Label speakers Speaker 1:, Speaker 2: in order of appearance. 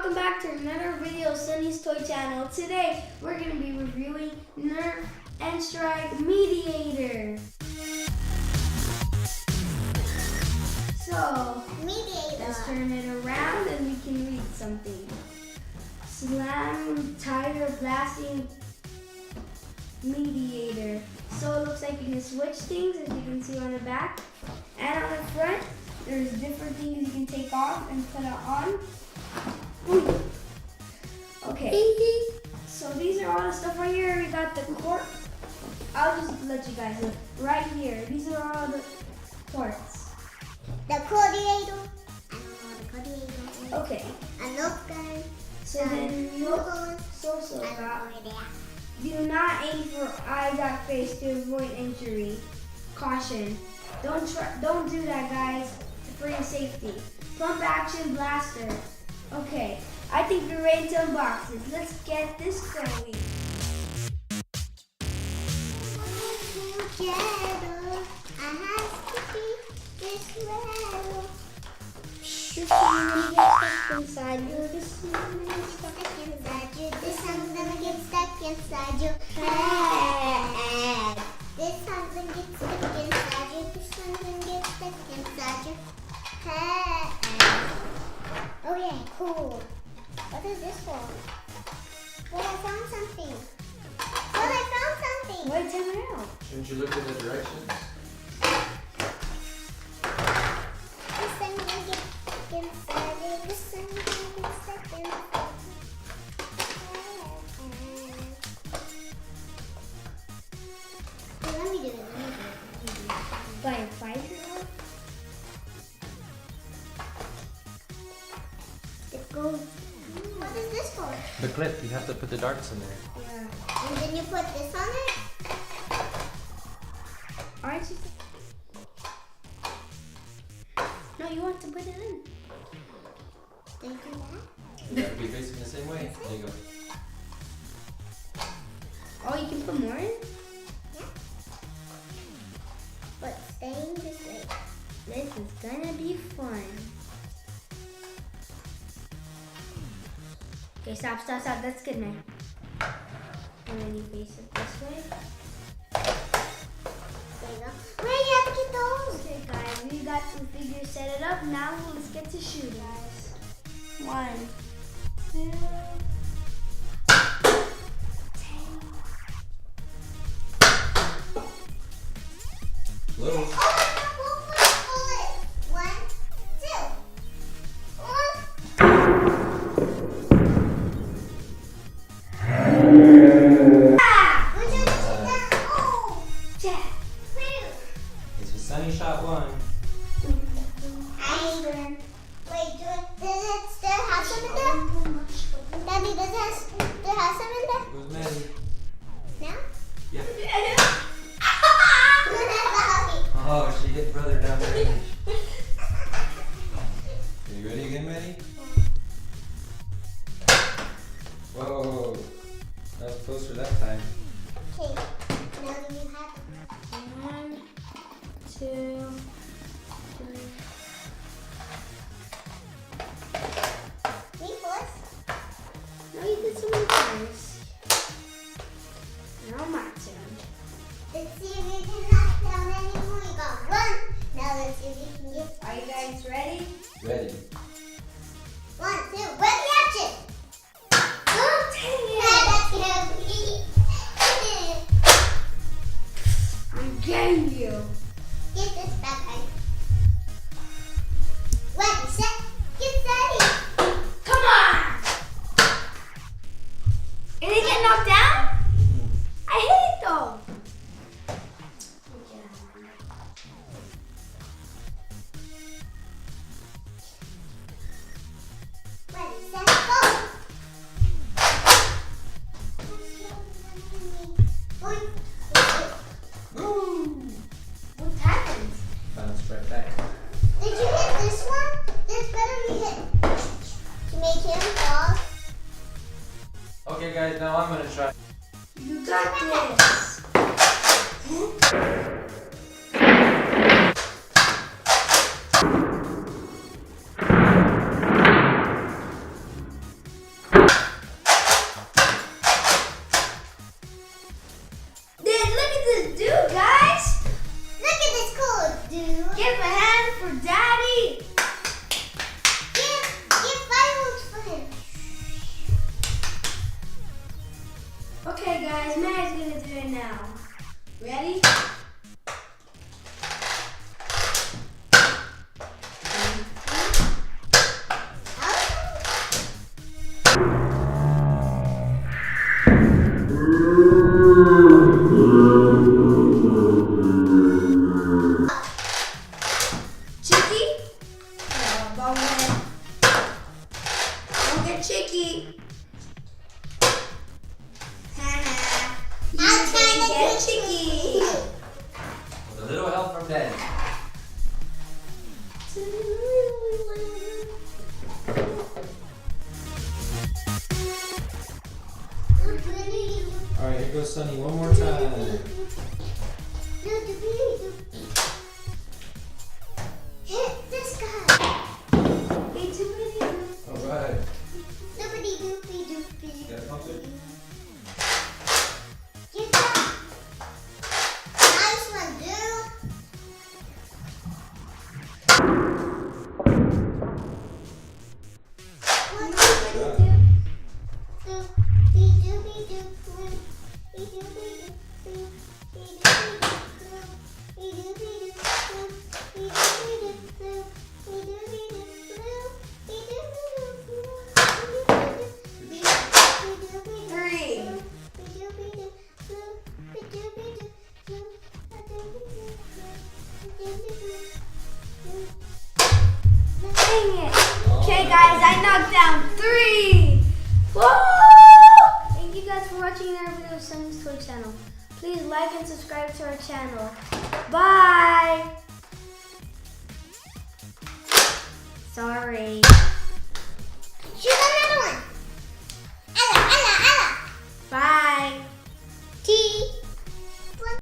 Speaker 1: welcome back to another video of Sonny's Toy Channel. Today we're going to be reviewing NERF N-Strike Mediator. So, let's turn it around and we can read something. Slam tire blasting mediator. So it looks like you can switch things, as you can see on the back. And on the front, there's different things you can take off and put it on. Ooh. Okay, so these are all the stuff right here. We got the cord. I'll just let you guys look right here. These are all the ports.
Speaker 2: The cordiator. I don't know the cordiator.
Speaker 1: Okay.
Speaker 2: A NERF gun.
Speaker 1: So then you also got. Do not aim for eyes or face to avoid injury. Caution. Don't do that, guys, for your safety. Pump action blaster. Okay, I think we're ready to unbox this. Let's get this going. This one gets stuck inside you. This one gets stuck inside you.
Speaker 2: This one's gonna get stuck inside your head. This one's gonna get stuck inside you. This one's gonna get stuck inside your head. Okay, cool. What is this for? Well, I found something.
Speaker 1: Wait, turn it out.
Speaker 3: Shouldn't you look in the directions?
Speaker 2: This one's gonna get inside you. This one's gonna get stuck inside your head. Let me do it.
Speaker 1: By a 5-year-old?
Speaker 2: It goes. What is this for?
Speaker 3: The clip, you have to put the darts in there.
Speaker 1: Yeah.
Speaker 2: And then you put this on it?
Speaker 1: Aren't you? No, you want to put it in.
Speaker 2: They do that?
Speaker 3: You gotta be facing the same way. There you go.
Speaker 1: Oh, you can put more in?
Speaker 2: Yeah. But staying this way.
Speaker 1: This is gonna be fun. Okay, stop. That's good, man. And then you face it this way.
Speaker 2: There you go. Where you have to get those?
Speaker 1: Okay, guys, we got some figures set it up. Now let's get to shooting, guys. 1, 2, 10.
Speaker 3: Little. It's a Sonny shot 1.
Speaker 2: Wait, does it still have some in there? Daddy, does it still have some in there?
Speaker 3: Where's Maddy?
Speaker 2: No?
Speaker 3: Yeah. Oh, she hit brother down there. Are you ready again, Maddy? Whoa. That was closer that time.
Speaker 2: Okay, now you have
Speaker 1: 1, 2, 3.
Speaker 2: me first.
Speaker 1: No, you did so many times. Now my turn.
Speaker 2: Let's see if you can knock down any more. You got 1. Now let's see if you can get.
Speaker 1: Are you guys ready?
Speaker 3: Ready.
Speaker 2: 1, 2, ready, action!
Speaker 1: Oh, dang it!
Speaker 2: That's heavy.
Speaker 1: I'm getting you.
Speaker 2: Get this back, guys. Ready, set, get ready.
Speaker 1: Come on! Did it get knocked down? I hit it though.
Speaker 2: Ready, set, go.
Speaker 3: Woo!
Speaker 1: What happened?
Speaker 3: Bounce right back.
Speaker 2: Did you hit this one? This better be hit to make him fall.
Speaker 3: Okay, guys, now I'm gonna try.
Speaker 1: You got this. get chicky.
Speaker 2: I'm trying to
Speaker 1: Get
Speaker 2: get
Speaker 1: chicky.
Speaker 3: With a little help from Dad. Alright, here goes Sonny one more time.
Speaker 2: Hit this guy.
Speaker 3: Alright.
Speaker 2: Doopity doopy doopy.
Speaker 3: Gotta pump it.
Speaker 2: Get that. Nice one, dude.
Speaker 1: Dang it. Okay, guys, I knocked down 3. Woo! Thank you guys for watching another video of Sonny's Toy Channel. Please like and subscribe to our channel. Bye. Sorry.